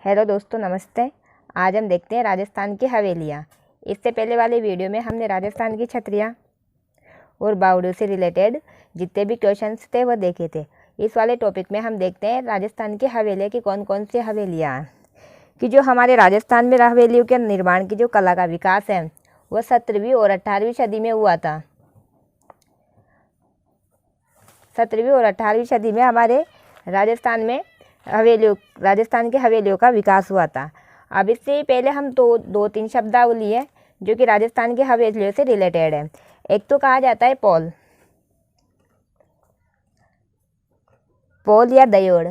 Hello दोस्तों, नमस्ते। आज हम देखते हैं राजस्थान की हवेलियाँ। इससे पहले वाले वीडियो में हमने राजस्थान की छतरियाँ और बावड़ों से रिलेटेड जितने भी क्वेश्चंस थे वो देखे थे। इस वाले टॉपिक में हम देखते हैं राजस्थान की हवेलियाँ की कौन कौन सी हवेलियाँ हैं। कि जो हमारे राजस्थान में हवेलियों के निर्माण की जो कला का विकास है वह 17वीं और 18वीं सदी में हुआ था। 17वीं और 18वीं सदी में हमारे राजस्थान की हवेलियों का विकास हुआ था। अब इससे पहले हम दो तीन शब्दावली है जो कि राजस्थान की हवेलियों से रिलेटेड है। एक तो कहा जाता है पोल या दयोड़।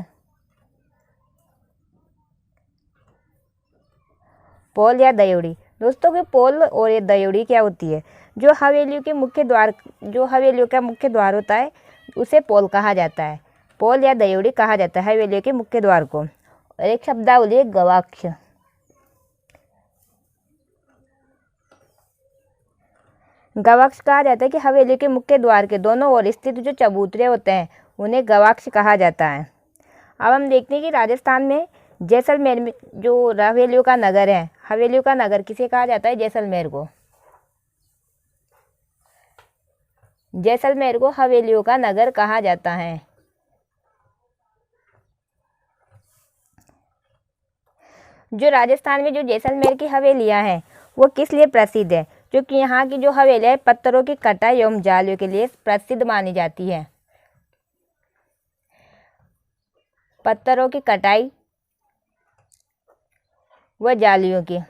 पोल या दयोड़ी। दोस्तों के पोल और ये दयोड़ी क्या होती है? जो हवेलियों का मुख्य द्वार होता है उसे पोल कहा जाता है। पोल या दयोड़ी कहा जाता है हवेलियों के मुख्य द्वार को। और एक शब्दावली है गवाक्ष। गवाक्ष कहा जाता है कि हवेली के मुख्य द्वार के दोनों ओर स्थित जो चबूतरे होते हैं उन्हें गवाक्ष कहा जाता है। अब हम देखते हैं कि राजस्थान में जैसलमेर में जो हवेलियों का नगर है, हवेलियों का नगर किसे कहा जाता है? जैसलमेर को। जैसलमेर को हवेलियों का नगर कहा जाता है। जो राजस्थान में जो जैसलमेर की हवेलियां हैं वो किस लिए प्रसिद्ध है? क्योंकि यहाँ की जो हवेलियां पत्थरों की कटाई एवं जालियों के लिए प्रसिद्ध मानी जाती है। पत्थरों की कटाई व जालियों की।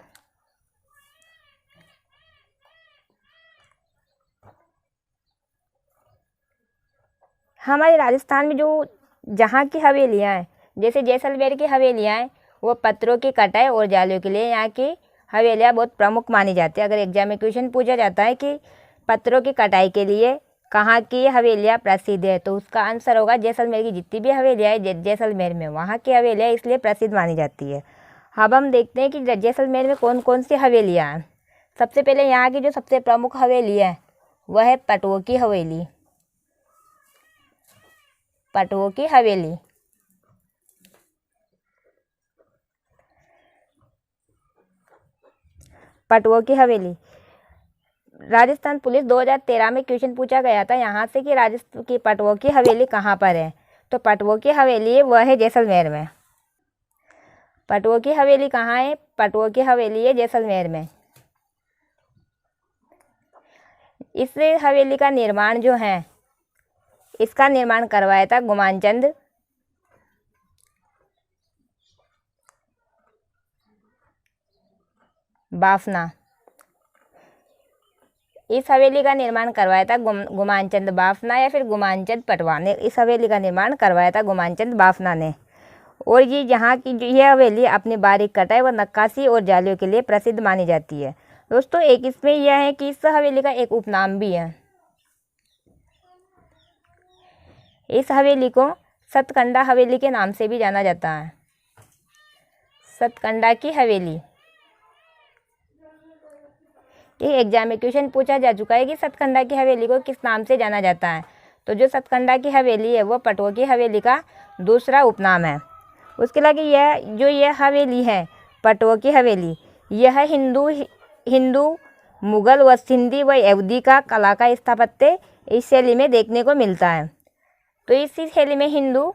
हमारे राजस्थान में जो जहाँ की हवेलियाँ हैं, जैसे जैसलमेर की हवेलियाँ हैं, वो पत्थरों की कटाई और जालियों के लिए यहाँ की हवेलियाँ बहुत प्रमुख मानी जाती है। अगर एग्जाम में क्वेश्चन पूछा जाता है कि पत्थरों की कटाई के लिए कहाँ की हवेलियाँ प्रसिद्ध है, तो उसका आंसर होगा जैसलमेर की जितनी भी हवेलियाँ है जैसलमेर में, वहाँ की हवेलियाँ इसलिए प्रसिद्ध मानी जाती है। अब हम देखते हैं कि जैसलमेर में कौन कौन सी हवेलियाँ हैं। सबसे पहले यहाँ की जो सबसे प्रमुख हवेली है वह है पटवों की हवेली। पटवों की हवेली। पटवों की हवेली। राजस्थान पुलिस 2013 में क्वेश्चन पूछा गया था यहाँ से कि राजस्थान की पटवों की हवेली कहाँ पर है, तो पटवों की हवेली वह है जैसलमेर में। पटवों की हवेली कहाँ है? पटवों की हवेली है जैसलमेर में। इस हवेली का निर्माण जो है, इसका निर्माण करवाया था गुमानचंद बाफना। इस हवेली का निर्माण करवाया था गुमानचंद बाफना या फिर गुमानचंद पटवा ने। इस हवेली का निर्माण करवाया था गुमानचंद बाफना ने। और ये यहाँ की जो यह हवेली अपनी बारीक कटाई व नक्काशी और जालियों के लिए प्रसिद्ध मानी जाती है। दोस्तों एक इसमें यह है कि इस हवेली का एक उपनाम भी है। इस हवेली को सतकंडा हवेली के नाम से भी जाना जाता है। सतकंडा की हवेली। ये एग्जाम में क्वेश्चन पूछा जा चुका है कि सतकंडा की हवेली को किस नाम से जाना जाता है, तो जो सतकंडा की हवेली है वो पटवों की हवेली का दूसरा उपनाम है। उसके अलावा यह हवेली है पटवों की हवेली, यह हिंदू मुगल व सिंधी व यहूदी का कला का स्थापत्य इस शैली में देखने को मिलता है। तो इस शैली में हिंदू,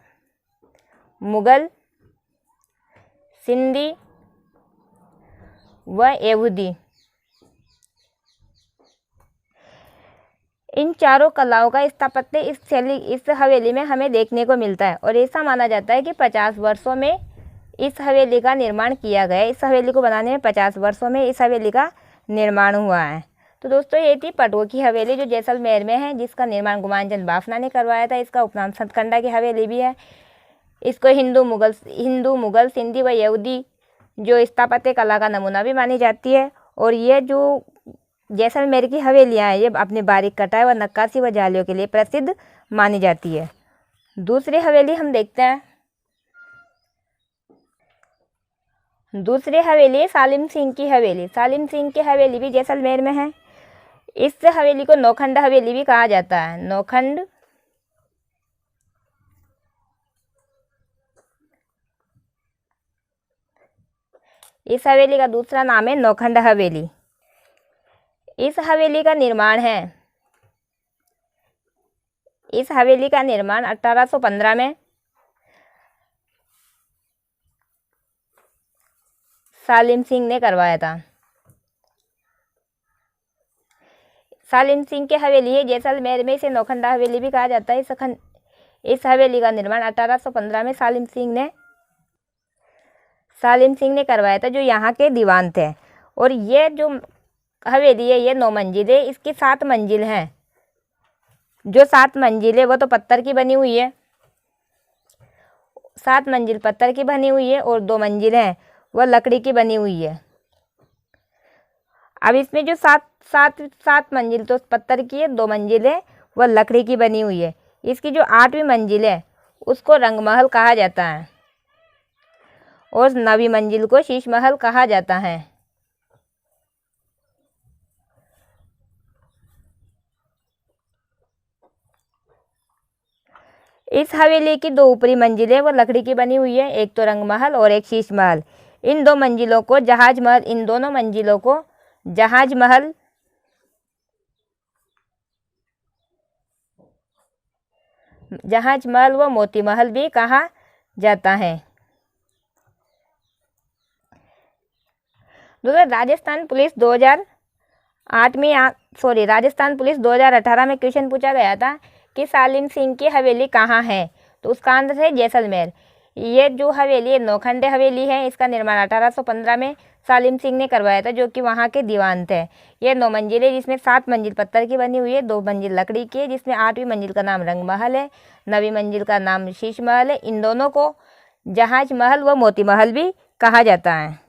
मुगल, सिंधी व यहूदी, इन चारों कलाओं का स्थापत्य इस हवेली में हमें देखने को मिलता है। और ऐसा माना जाता है कि 50 वर्षों में इस हवेली का निर्माण किया गया है। इस हवेली को बनाने में 50 वर्षों में इस हवेली का निर्माण हुआ है। तो दोस्तों ये थी पटवों की हवेली जो जैसलमेर में है, जिसका निर्माण गुमानचंद बाफना ने करवाया था। इसका उपनाम सतकंडा की हवेली भी है। इसको हिंदू मुगल सिंधी व यहूदी जो स्थापत्य कला का नमूना भी मानी जाती है। और ये जो जैसलमेर की हवेलियाँ हैं ये अपनी बारीक कटाई व नक्काशी व जालियों के लिए प्रसिद्ध मानी जाती है। दूसरी हवेली हम देखते हैं। दूसरी हवेली है सालिम सिंह की हवेली। सालिम सिंह की हवेली भी जैसलमेर में है। इस हवेली को नौखंड हवेली भी कहा जाता है। नौखंड इस हवेली का दूसरा नाम है नौखंड हवेली। इस हवेली का निर्माण 1815 में सालिम सिंह ने करवाया था। सालिम सिंह की हवेली है जैसलमेर में, इसे नौखंडा हवेली भी कहा जाता है। इस हवेली का निर्माण 1815 में सालिम सिंह ने करवाया था, जो यहाँ के दीवान थे। और ये जो हवेली है ये 9 मंजिल है। इसकी 7 मंजिल हैं। जो 7 मंजिल है वो तो पत्थर की बनी हुई है, 7 मंजिल पत्थर की बनी हुई है और 2 मंजिल हैं वह लकड़ी की बनी हुई है। अब इसमें जो सात मंजिल तो पत्थर की है, 2 मंजिल है वह लकड़ी की बनी हुई है। इसकी जो 8वीं मंजिल है उसको रंगमहल कहा जाता है और 9वीं मंजिल को शीश महल कहा जाता है। इस हवेली की 2 ऊपरी मंजिलें वो लकड़ी की बनी हुई है, एक तो रंगमहल और एक शीश महल। इन 2 मंजिलों को जहाज महल, इन दोनों मंजिलों को जहाज महल व मोती महल भी कहा जाता है। राजस्थान पुलिस 2018 में क्वेश्चन पूछा गया था कि सालिम सिंह की हवेली कहाँ है, तो उसका आंसर है जैसलमेर। ये जो हवेली है नौखंडे हवेली है, इसका निर्माण 1815 में सालिम सिंह ने करवाया था, जो कि वहाँ के दीवान थे। ये 9 मंजिल है जिसमें 7 मंजिल पत्थर की बनी हुई है, 2 मंजिल लकड़ी की है, जिसमें 8वीं मंजिल का नाम रंग महल है, 9वीं मंजिल का नाम शीश महल है। इन दोनों को जहाज महल व मोती महल भी कहा जाता है।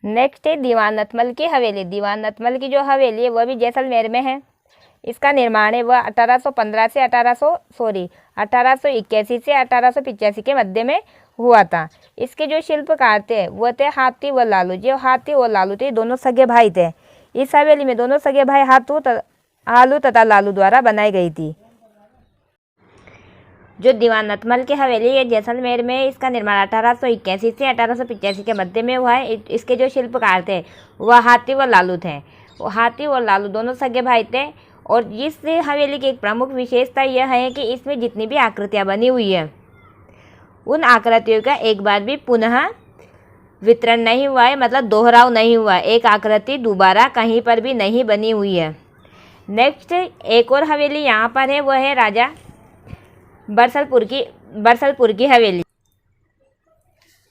नेक्स्ट है दीवान नथमल की हवेली। दीवान नथमल की जो हवेली है वह भी जैसलमेर में है। इसका निर्माण है वह 1881 से 1885 के मध्य में हुआ था। इसके जो शिल्पकार थे वो थे हाथी व लालू। जो हाथी और लालू थे दोनों सगे भाई थे। इस हवेली में दोनों सगे भाई हालू तथा लालू द्वारा बनाई गई थी। जो दीवान नथमल की हवेली है जैसलमेर में, इसका निर्माण 1881 से 1885 के मध्य में हुआ है। इसके जो शिल्पकार थे वह हाथी व लालू थे। हाथी और लालू दोनों सगे भाई थे। और इस हवेली की एक प्रमुख विशेषता यह है कि इसमें जितनी भी आकृतियाँ बनी हुई है उन आकृतियों का एक बार भी पुनः वितरण नहीं हुआ है, मतलब दोहराव नहीं हुआ। एक आकृति दोबारा कहीं पर भी नहीं बनी हुई है। नेक्स्ट एक और हवेली यहाँ पर है, वह है राजा बरसलपुर की हवेली।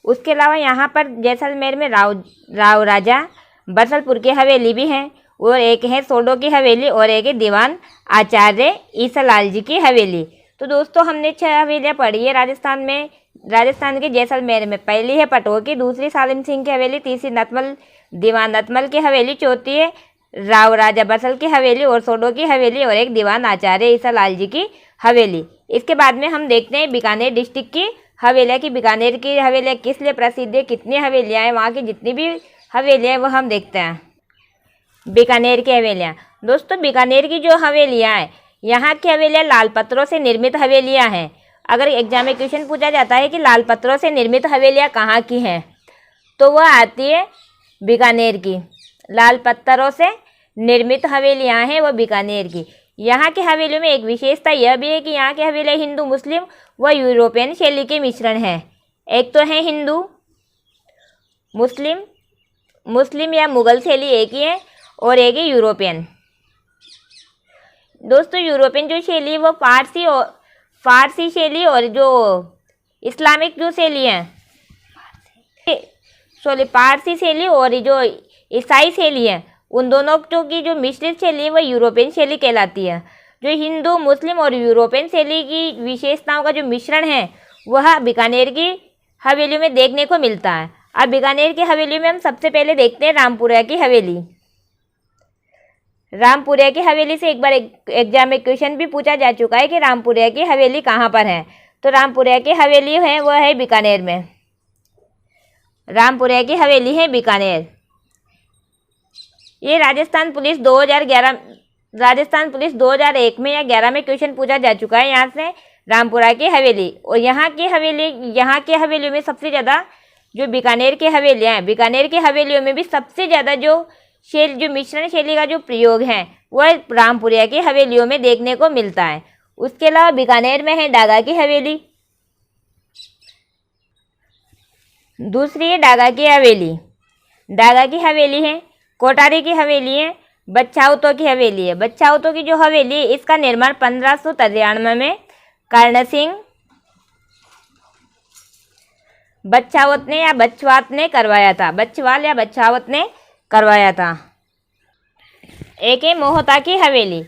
उसके अलावा यहाँ पर जैसलमेर में राव राजा बरसलपुर की हवेली भी है, और एक है सोडो की हवेली और एक है दीवान आचार्य ईसालाल जी की हवेली। तो दोस्तों हमने 6 हवेलियाँ पढ़ी है राजस्थान के जैसलमेर में। पहली है पटोह की, दूसरी सालिम सिंह की हवेली, तीसरी दीवान नथमल की हवेली, चौथी है राव राजा बरसल की हवेली और सोडो की हवेली, और एक दीवान आचार्य ईसालाल जी की हवेली। इसके बाद में हम देखते हैं बीकानेर डिस्ट्रिक्ट की हवेलियाँ की बीकानेर की हवेलियाँ किस लिए प्रसिद्ध है, कितनी हवेलियाँ हैं, वहाँ की जितनी भी हवेलियाँ हैं वो हम देखते हैं। बीकानेर की हवेलियाँ। दोस्तों बीकानेर की जो हवेलियाँ हैं, यहाँ की हवेलियाँ लाल पत्थरों से निर्मित हवेलियाँ हैं। अगर एग्जाम में क्वेश्चन पूछा जाता है कि लाल पत्थरों से निर्मित हवेलियाँ कहाँ की हैं, तो वह आती है बीकानेर की। लाल पत्थरों से निर्मित हवेलियाँ हैं वो बीकानेर की। यहाँ की हवेलियों में एक विशेषता यह भी है कि यहाँ की हवेलियाँ हिंदू, मुस्लिम व यूरोपियन शैली के मिश्रण है। एक तो है हिंदू, मुस्लिम या मुगल शैली एक ही है, और एक है यूरोपियन। दोस्तों यूरोपियन जो शैली है वो फारसी शैली और जो इस्लामिक जो शैली है पारसी शैली और जो ईसाई शैली है, उन दोनों की जो मिश्रित शैली है वह यूरोपियन शैली कहलाती है। जो हिंदू, मुस्लिम और यूरोपियन शैली की विशेषताओं का जो मिश्रण है वह बीकानेर की हवेलियों में देखने को मिलता है। अब बीकानेर की हवेलियों में हम सबसे पहले देखते हैं रामपुरा की हवेली। रामपुरा की हवेली से एक बार एग्जाम में क्वेश्चन भी पूछा जा चुका है कि रामपुरा की हवेली कहाँ पर है। तो रामपुरा की हवेली है वह है बीकानेर में। रामपुरा की हवेली है बीकानेर। ये राजस्थान पुलिस 2001 में या 11 में क्वेश्चन पूछा जा चुका है यहाँ से रामपुरा की हवेली। और यहाँ की हवेलियों में सबसे ज़्यादा जो बीकानेर की हवेलियाँ हैं, बीकानेर की हवेलियों में भी सबसे ज़्यादा जो मिश्रण शैली का जो प्रयोग है वह रामपुरिया की हवेलियों में देखने को मिलता है। उसके अलावा बीकानेर में है डागा की हवेली। दूसरी है डागा की हवेली। डागा की हवेली है, कोटारी की हवेली है, बच्छाउतों की हवेली है। बच्छाउतों की जो हवेली है इसका निर्माण 1593 में कर्ण सिंह बच्छावत ने या बच्छवात ने करवाया था। बच्छवाल या बच्छावत ने करवाया था। एक है मोहता की हवेली।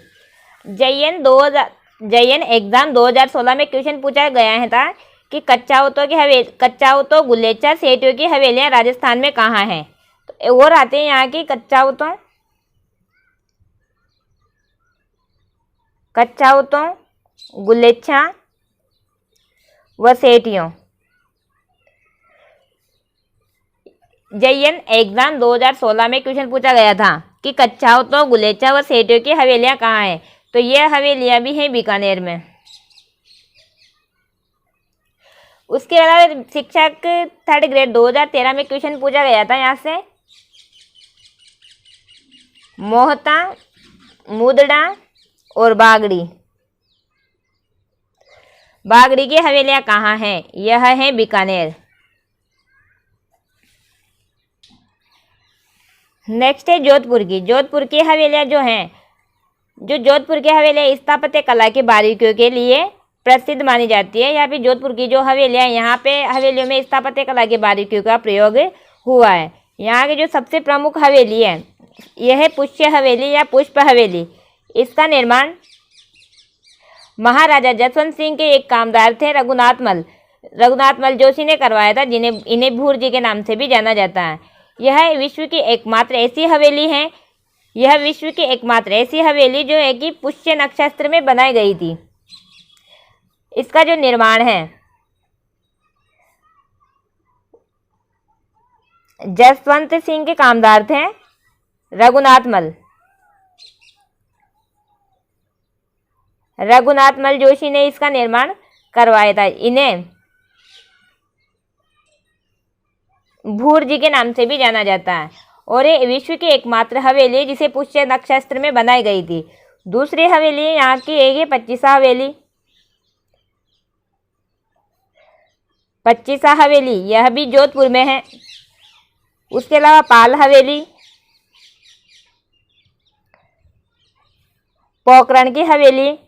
जयन एग्जाम 2016 में क्वेश्चन पूछा गया है था कि कच्चाउतों गुलेचा सेठियों की हवेलियां राजस्थान में कहाँ हैं। तो और आते हैं यहाँ की कच्चाउतों गुलेचा व सेठियों। जयन एग्जाम 2016 में क्वेश्चन पूछा गया था कि कच्चाउतों गुलेचा व सेठियों की हवेलियां कहाँ हैं। तो ये हवेलियां भी हैं बीकानेर में। उसके अलावा शिक्षक 3rd ग्रेड 2013 में क्वेश्चन पूछा गया था यहाँ से मोहता, मुदड़ा और बागड़ी। बागड़ी की हवेलियां कहाँ हैं? यह है बीकानेर। नेक्स्ट है जोधपुर की। जोधपुर की हवेलियां जोधपुर की हवेलियां स्थापत्य कला की बारीकियों के लिए प्रसिद्ध मानी जाती है। यहाँ पे जोधपुर की जो हवेलियां यहाँ पे हवेलियों में स्थापत्य कला की बारीकियों का प्रयोग हुआ है। यहाँ की जो सबसे प्रमुख हवेली है यह है पुष्य हवेली या पुष्प हवेली। इसका निर्माण महाराजा जसवंत सिंह के एक कामदार थे रघुनाथ मल जोशी ने करवाया था, इन्हें भूर जी के नाम से भी जाना जाता है। यह विश्व की एकमात्र ऐसी हवेली जो है कि पुष्य नक्षत्र में बनाई गई थी। इसका जो निर्माण है जसवंत सिंह के कामदार थे रघुनाथ मल जोशी ने इसका निर्माण करवाया था। इन्हें भूर जी के नाम से भी जाना जाता है और ये विश्व की एकमात्र हवेली है जिसे पुष्य नक्षत्र में बनाई गई थी। दूसरी हवेली यहाँ की एक है पच्चीसा हवेली। यह भी जोधपुर में है। उसके अलावा पाल हवेली, पोखरण की हवेली,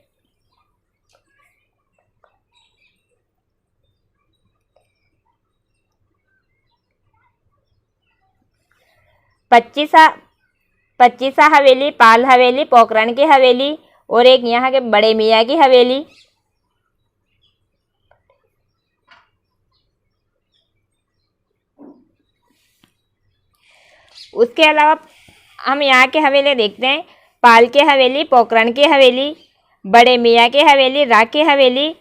पच्चीसा हवेली, पाल हवेली, पोखरण की हवेली और एक यहाँ के बड़े मियाँ की हवेली। उसके अलावा हम यहाँ के हवेली देखते हैं। पाल की हवेली, पोखरण की हवेली, बड़े मियाँ की हवेली, राख की हवेली,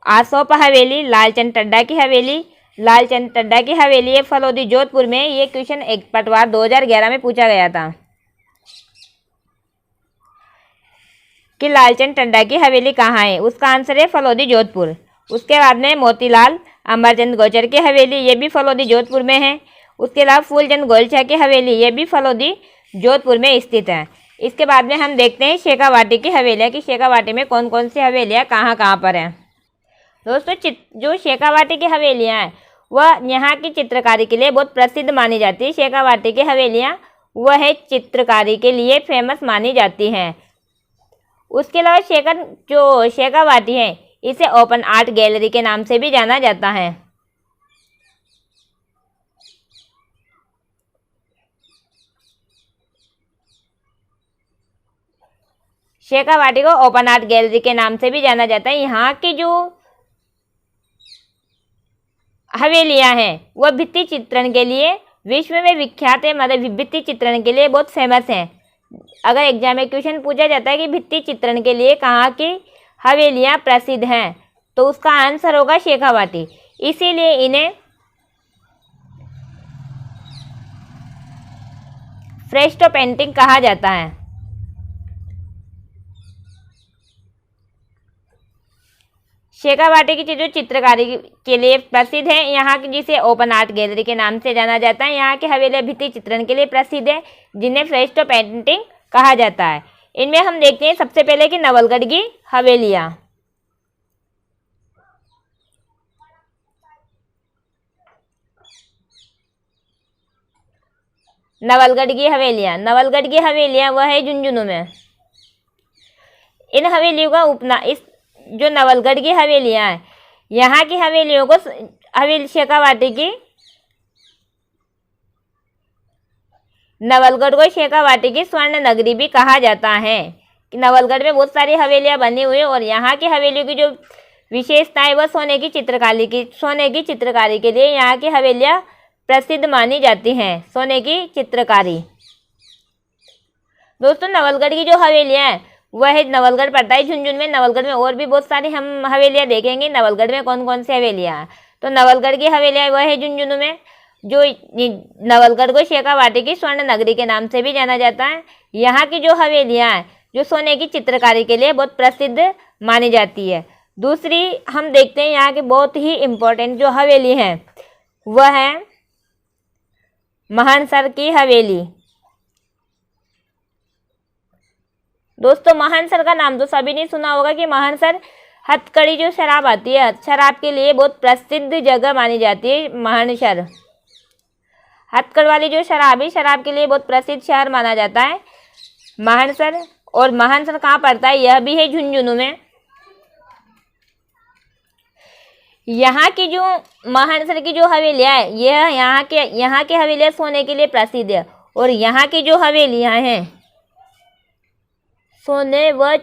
आसोप हवेली, लालचंद टड्डा की हवेली। लालचंद टड्डा की हवेली है फलौदी जोधपुर में। ये क्वेश्चन एक पटवार 2011 में पूछा गया था कि लालचंद टड्डा की हवेली कहाँ है। उसका आंसर है फलौदी जोधपुर। उसके बाद में मोतीलाल अमरचंद गोचर की हवेली, ये भी फलौदी जोधपुर में है। उसके अलावा फूलचंद गोलछा की हवेली, ये भी फलौदी जोधपुर में स्थित है। इसके बाद में हम देखते हैं शेखावाटी की हवेलियाँ कि शेखावाटी में कौन कौन सी हवेलियाँ कहाँ कहाँ पर हैं। दोस्तों जो शेखावाटी की हवेलियाँ हैं वह यहाँ की चित्रकारी के लिए बहुत प्रसिद्ध मानी जाती है। शेखावाटी की हवेलियाँ वह है चित्रकारी के लिए फेमस मानी जाती हैं। उसके अलावा शेखावाटी है इसे ओपन आर्ट गैलरी के नाम से भी जाना जाता है। शेखावाटी को ओपन आर्ट गैलरी के नाम से भी जाना जाता है। यहाँ की जो हवेलियाँ हैं वह भित्ति चित्रण के लिए विश्व में विख्यात है, मतलब भित्ति चित्रण के लिए बहुत फेमस हैं। अगर एग्जाम में क्वेश्चन पूछा जाता है कि भित्ति चित्रण के लिए कहाँ की हवेलियाँ प्रसिद्ध हैं तो उसका आंसर होगा शेखावाटी। इसीलिए इन्हें फ्रेस्को पेंटिंग कहा जाता है। शेखावाटी की जो चित्रकारी के लिए प्रसिद्ध है, यहाँ की जिसे ओपन आर्ट गैलरी के नाम से जाना जाता है। यहाँ की हवेलियाँ भित्ति चित्रण के लिए प्रसिद्ध है, जिन्हें फ्रेस्को पेंटिंग कहा जाता है। इनमें हम देखते हैं सबसे पहले कि नवलगढ़ की हवेलियाँ। नवलगढ़ की हवेलियाँ वह है झुंझुनू में। इन हवेलियों का इस जो नवलगढ़ की हवेलियाँ हैं, यहाँ की हवेलियों को शेखावाटी की नवलगढ़ को शेखावाटी की स्वर्ण नगरी भी कहा जाता है कि नवलगढ़ में बहुत सारी हवेलियाँ बनी हुई है और यहाँ की हवेलियों की जो विशेषता है वह सोने की चित्रकारी के लिए यहाँ की हवेलियाँ प्रसिद्ध मानी जाती हैं। सोने की चित्रकारी। दोस्तों, नवलगढ़ की जो हवेलियाँ हैं वह है, नवलगढ़ पड़ता है झुंझुनू में। नवलगढ़ में और भी बहुत सारी हम हवेलियाँ देखेंगे। नवलगढ़ में कौन कौन सी हवेलियाँ हैं, तो नवलगढ़ की हवेलियाँ वह है झुंझुनू में। जो नवलगढ़ को शेखावाटी की स्वर्ण नगरी के नाम से भी जाना जाता है। यहाँ की जो हवेलियाँ हैं जो सोने की चित्रकारी के लिए बहुत प्रसिद्ध मानी जाती है। दूसरी हम देखते हैं यहाँ की बहुत ही इम्पोर्टेंट जो हवेली है वह है मानसर की हवेली। दोस्तों, मानसर का नाम तो सभी ने सुना होगा कि मानसर हथकड़ी जो शराब आती है, शराब के लिए बहुत प्रसिद्ध जगह मानी जाती है। मानसर हथकड़ वाली जो शराब है, शराब के लिए बहुत प्रसिद्ध शहर माना जाता है मानसर। और मानसर कहाँ पड़ता है, यह भी है झुंझुनू में। यहाँ की जो मानसर की जो हवेलियाँ है, यह यहाँ की हवेलियाँ सोने के लिए प्रसिद्ध है। और यहाँ की जो हवेलियाँ हैं सोने व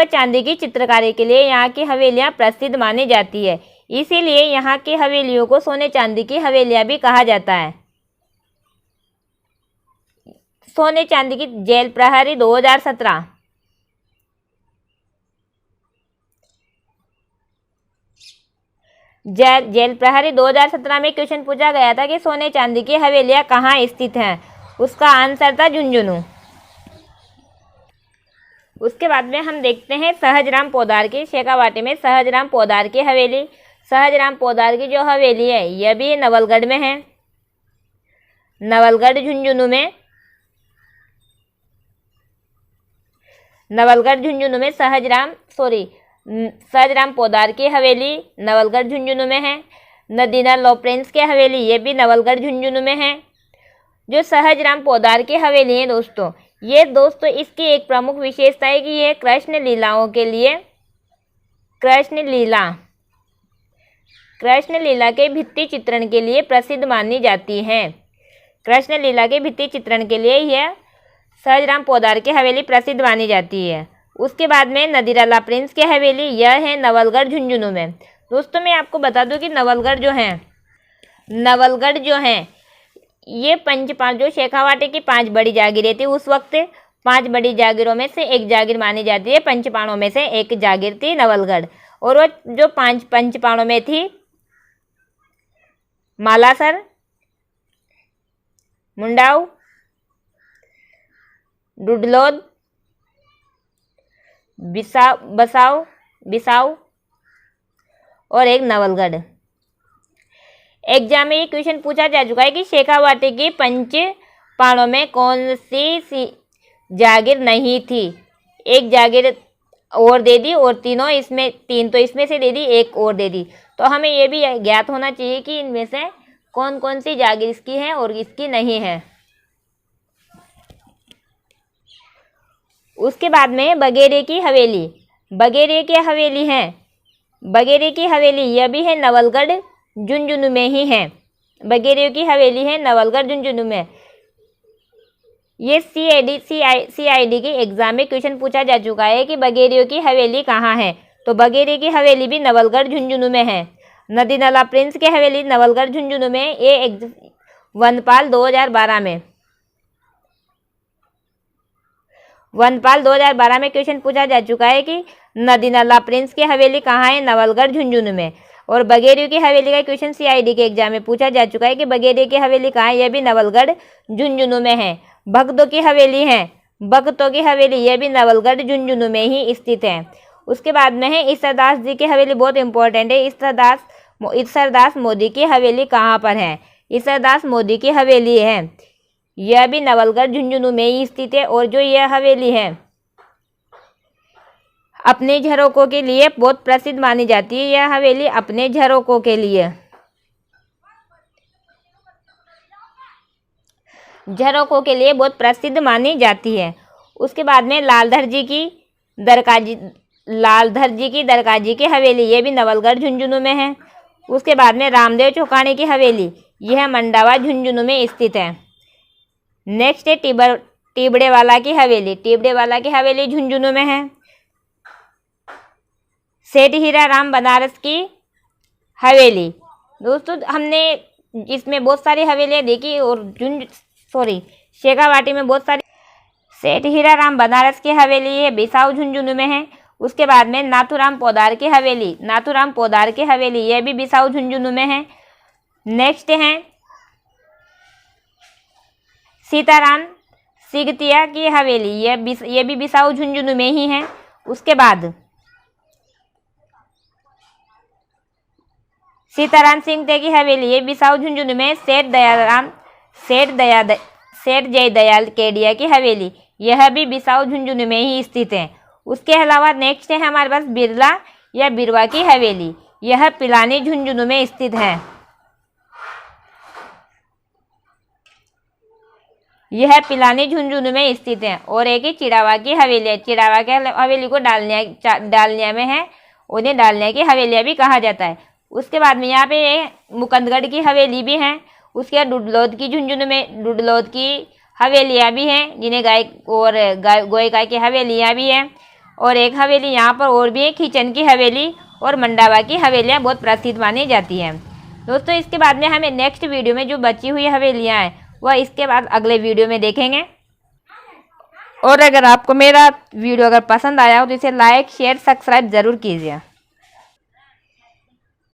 चांदी की चित्रकारी के लिए यहाँ की हवेलियाँ प्रसिद्ध मानी जाती है। इसीलिए यहाँ की हवेलियों को सोने चांदी की हवेलियाँ भी कहा जाता है। सोने चांदी की जेल प्रहरी 2017। जेल प्रहरी 2017 में क्वेश्चन पूछा गया था कि सोने चांदी की हवेलियाँ कहाँ स्थित हैं। उसका आंसर था झुंझुनू। उसके बाद में हम देखते हैं सहजराम पोद्दार की। शेखावाटी में सहजराम पोद्दार की हवेली। सहजराम पोद्दार की जो हवेली है यह भी नवलगढ़ में है। नवलगढ़ झुंझुनू में सहजराम पोद्दार की हवेली नवलगढ़ झुंझुनू में है। नदीना लॉरेंस की हवेली ये भी नवलगढ़ झुंझुनू में है। जो सहजराम पोद्दार की हवेली है दोस्तों, इसकी एक प्रमुख विशेषता है कि यह कृष्ण लीला के भित्ति चित्रण के लिए प्रसिद्ध मानी जाती है। कृष्ण लीला के भित्ति चित्रण के लिए यह सहजराम पोद्दार की हवेली प्रसिद्ध मानी जाती है। उसके बाद में नदीना प्रिंस की हवेली, यह है नवलगढ़ झुंझुनू में। दोस्तों, मैं आपको बता दूं कि नवलगढ़ जो है ये जो शेखावाटी की 5 बड़ी जागीरें थी, उस वक्त 5 बड़ी जागीरों में से एक जागीर मानी जाती है। पंचपाणों में से एक जागीर थी नवलगढ़। और वो जो 5 पंचपाणों में थी मालासर, मुंडाऊ, डुडलोद, बिसाऊ और एक नवलगढ़। एग्जाम में ये क्वेश्चन पूछा जा चुका है कि शेखावाटी की पंचपाणों में कौन सी जागीर नहीं थी। एक जागीर और दे दी और 3 तो इसमें से दे दी, एक और दे दी। तो हमें ये भी ज्ञात होना चाहिए कि इनमें से कौन कौन सी जागीर इसकी है और इसकी नहीं है। उसके बाद में बगेरे की हवेली। बगेरे की हवेली यह भी है नवलगढ़ झुंझुनू में ही है। बगेरे की हवेली है नवलगढ़ झुंझुनू में। ये CID की एग्जाम में क्वेश्चन पूछा जा चुका है कि बगेरियों की हवेली कहाँ है। तो बगेरे की हवेली भी नवलगढ़ झुंझुनू में है। नदीनाला प्रिंस की हवेली नवलगढ़ झुंझुनू में। ये वनपाल 2012 में क्वेश्चन पूछा जा चुका है कि नदीनाला प्रिंस की हवेली कहाँ है, नवलगढ़ झुंझुनू में। और बगेरियों की हवेली का क्वेश्चन CID के एग्जाम में पूछा जा चुका है कि बगेरियों की हवेली कहाँ है, यह भी नवलगढ़ झुंझुनू में है। भगदों की हवेली है भक्तों की हवेली, यह भी नवलगढ़ झुंझुनू में ही स्थित है। उसके बाद में है ईश्वरदास जी की हवेली, बहुत इंपॉर्टेंट है। ईश्वरदास मोदी की हवेली कहाँ पर है? ईश्वरदास मोदी की हवेली है, यह भी नवलगढ़ झुंझुनू में ही स्थित है। और जो यह हवेली है अपने झरोकों के लिए बहुत प्रसिद्ध मानी जाती है। यह हवेली अपने झरोकों के लिए बहुत प्रसिद्ध मानी जाती है। उसके बाद में लालधर जी की दरकाजी की हवेली, यह भी नवलगढ़ झुंझुनू में है। उसके बाद में रामदेव चौकानी की हवेली, यह मंडावा झुंझुनू में स्थित है। नेक्स्ट है टिबड़ेवाला की हवेली, टिबड़ेवाला की हवेली झुंझुनू में है। सेठ हीरा राम बनारस की हवेली, दोस्तों हमने इसमें बहुत सारी हवेलियाँ देखी और शेखावाटी में बहुत सारी। सेठ हीरा राम बनारस की हवेली है, बिसाऊ झुंझुनू में है। उसके बाद में नाथूराम पोदार की हवेली, नाथूराम पोदार की हवेली, यह भी बिसाऊ झुंझुनू में है। नेक्स्ट है सीताराम सिगतिया की हवेली, यह भी बिसाऊ झुंझुनू में ही है। उसके बाद सीताराम सिंह की हवेली, ये बिसाऊ झुंझुनू में। सेठ जयदयाल केडिया की हवेली, यह भी बिसाऊ झुंझुनू में ही स्थित है। उसके अलावा नेक्स्ट है हमारे पास बिरला या बिरवा की हवेली, यह पिलानी झुंझुनू में स्थित है। यह पिलानी झुंझुनू में स्थित है। और एक ही चिड़ावा की हवेली है, चिड़ावा की हवेली को डालनिया में है, उन्हें डालनिया की हवेलियाँ भी कहा जाता है। उसके बाद में यहाँ पे मुकंदगढ़ की हवेली भी है। उसके बाद डुडलौद की झुंझुनू में डुडलौद की हवेलियाँ भी हैं, जिन्हें गोयका की हवेलियाँ भी हैं। और एक हवेली यहाँ पर और भी है, खींचन की हवेली और मंडावा की हवेलियाँ बहुत प्रसिद्ध मानी जाती हैं। दोस्तों इसके बाद में हमें नेक्स्ट वीडियो में जो बची हुई हवेलियाँ हैं वह इसके बाद अगले वीडियो में देखेंगे। और अगर आपको मेरा वीडियो अगर पसंद आया हो तो इसे लाइक शेयर सब्सक्राइब ज़रूर कीजिए।